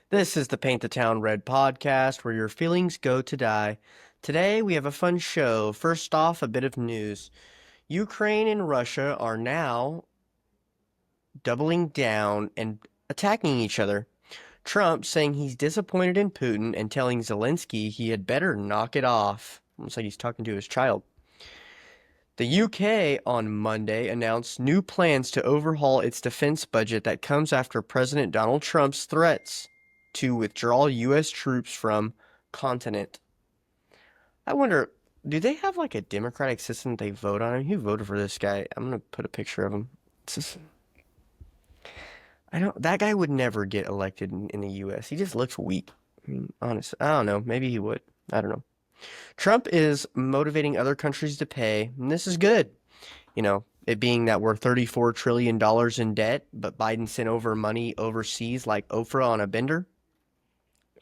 This is the Paint the Town Red podcast where your feelings go to die. Today we have a fun show. First off, a bit of news. Ukraine and Russia are now doubling down and attacking each other. Trump saying he's disappointed in Putin and telling Zelensky he had better knock it off. Almost like he's talking to his child. The UK on Monday announced new plans to overhaul its defense budget that comes after President Donald Trump's threats to withdraw U.S. troops from continent. I wonder, do they have like a democratic system they vote on? Who voted for this guy? I'm gonna put a picture of him. I don't. That guy would never get elected in the U.S. He just looks weak. I mean, honest. I don't know. Maybe he would. I don't know. Trump is motivating other countries to pay, and this is good. It being that we're $34 trillion in debt, but Biden sent over money overseas like Oprah on a bender.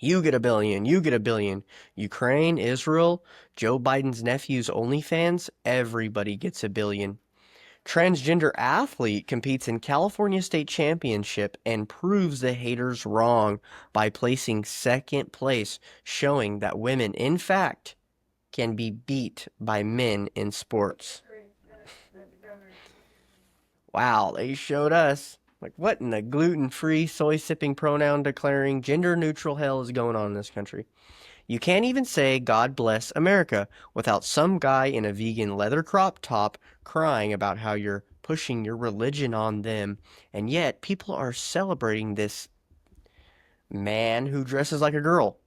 You get a billion, you get a billion. Ukraine, Israel, Joe Biden's nephew's OnlyFans, everybody gets a billion. Transgender athlete competes in California State Championship and proves the haters wrong by placing second place, showing that women, in fact, can be beat by men in sports. Wow, they showed us. Like, what in the gluten-free, soy-sipping, pronoun-declaring, gender-neutral hell is going on in this country? You can't even say God bless America without some guy in a vegan leather crop top crying about how you're pushing your religion on them, and yet people are celebrating this man who dresses like a girl.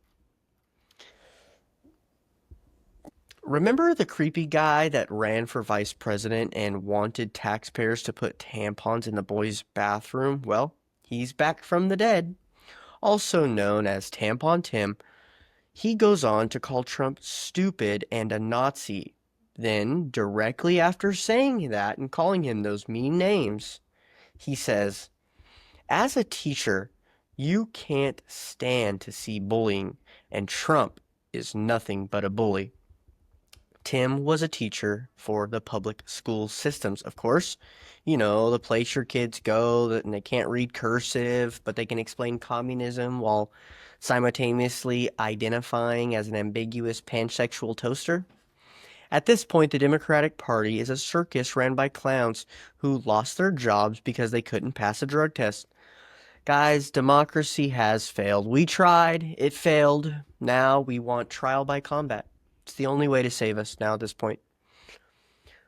Remember the creepy guy that ran for vice president and wanted taxpayers to put tampons in the boys' bathroom? Well, he's back from the dead. Also known as Tampon Tim, he goes on to call Trump stupid and a Nazi. Then, directly after saying that and calling him those mean names, he says, as a teacher, you can't stand to see bullying, and Trump is nothing but a bully. Tim was a teacher for the public school systems, of course. The place your kids go and they can't read cursive, but they can explain communism while simultaneously identifying as an ambiguous pansexual toaster. At this point, the Democratic Party is a circus ran by clowns who lost their jobs because they couldn't pass a drug test. Guys, democracy has failed. We tried, it failed. Now we want trial by combat. It's the only way to save us now at this point.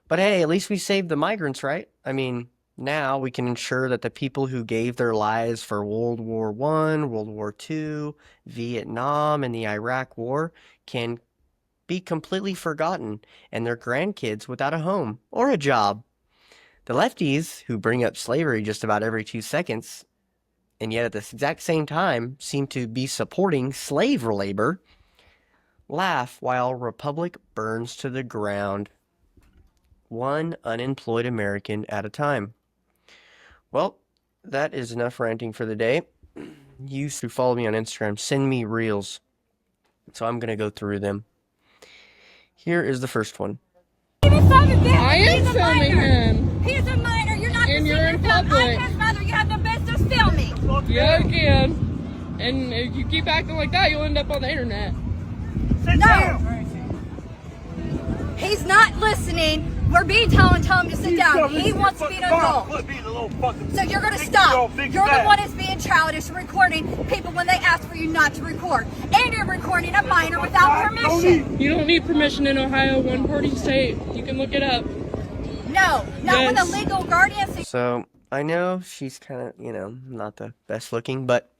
But hey, at least we saved the migrants, right? I mean, now we can ensure that the people who gave their lives for World War I, World War II, Vietnam, and the Iraq War can be completely forgotten and their grandkids without a home or a job. The lefties, who bring up slavery just about every 2 seconds, and yet at the exact same time seem to be supporting slave labor, laugh while Republic burns to the ground, one unemployed American at a time. Well, that is enough ranting for the day. You used to follow me on Instagram. Send me reels. So I'm going to go through them. Here is the first one. I am filming him. He's a minor. You're not And you're in public. I'm his mother. You have no business filming. Yeah, you can. And if you keep acting like that, you'll end up on the internet. No. He's not listening. We're being told him to sit down. He wants to be an adult. So you're going to stop. You're the one that's being childish and recording people when they ask for you not to record. And you're recording a minor without permission. You don't need permission in Ohio, one-party state. You can look it up. No, not with a legal guardian. So I know she's kind of, not the best looking, but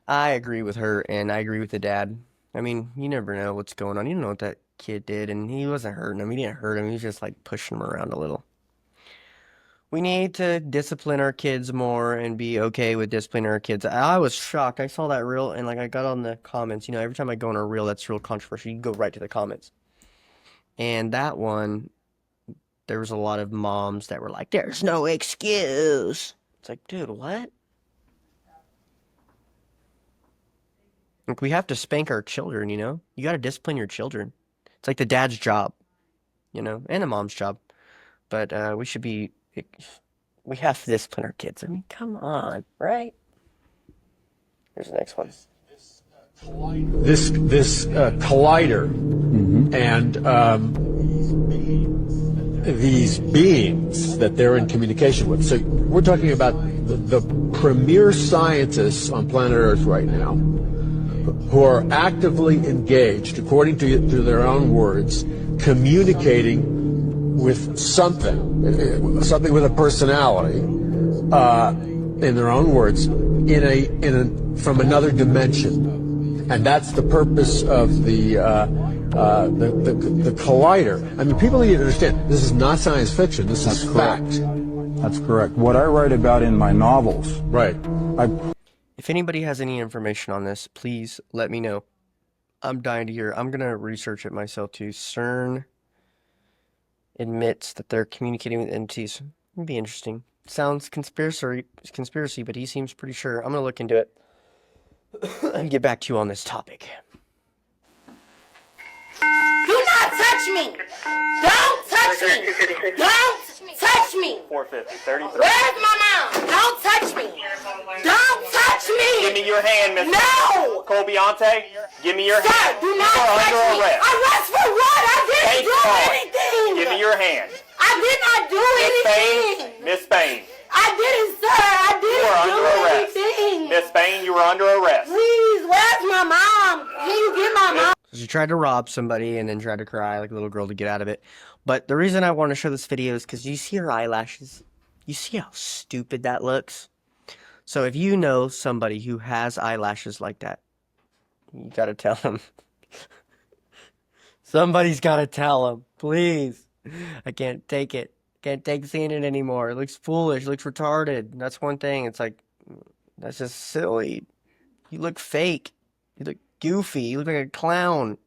I agree with her and I agree with the dad. I mean, you never know what's going on. You don't know what that kid did, and he wasn't hurting him. He didn't hurt him. He was just like pushing him around a little. We need to discipline our kids more and be okay with disciplining our kids. I was shocked. I saw that reel and I got on the comments. Every time I go on a reel that's real controversial, you go right to the comments. And that one, there was a lot of moms that were like, "There's no excuse." It's like, dude, what? Like, we have to spank our children, You got to discipline your children. It's like the dad's job, and a mom's job. But we have to discipline our kids. I mean, come on, right? Here's the next one. This collider and these beings that they're in communication with. So we're talking about the premier scientists on planet Earth right now who are actively engaged, according to their own words, communicating with something with a personality, in their own words, from another dimension, and that's the purpose of the collider. I mean, people need to understand this is not science fiction. This is fact. That's correct. What I write about in my novels. Right. If anybody has any information on this, please let me know. I'm dying to hear. I'm going to research it myself too. CERN admits that they're communicating with entities. It'd be interesting. Sounds conspiracy, but he seems pretty sure. I'm going to look into it and get back to you on this topic. Do not touch me! Don't touch me! Don't touch me! 450, 33. Where's my mom? Don't touch me! Don't touch me! Give me your hand, Mr. No! Colbiante. Give me your Sir, hand. do not You are touch under me! arrest. Arrest for what? I didn't Take do charge. anything! Give me your hand. I did not do Miss Bain. anything! Miss Bain. I didn't, sir! I You are didn't under do arrest. anything! Miss Bain, you are under arrest. Please, where's my mom? Can you get my mom? So she tried to rob somebody and then tried to cry like a little girl to get out of it. But the reason I want to show this video is because you see her eyelashes. You see how stupid that looks? So if you know somebody who has eyelashes like that, you gotta tell them. Somebody's gotta tell them. Please. I can't take it. Can't take seeing it anymore. It looks foolish. It looks retarded. That's one thing. It's like, that's just silly. You look fake. You look goofy. You look like a clown.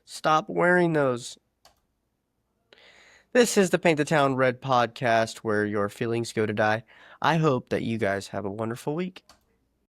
Stop wearing those. This is the Paint the Town Red podcast where your feelings go to die. I hope that you guys have a wonderful week.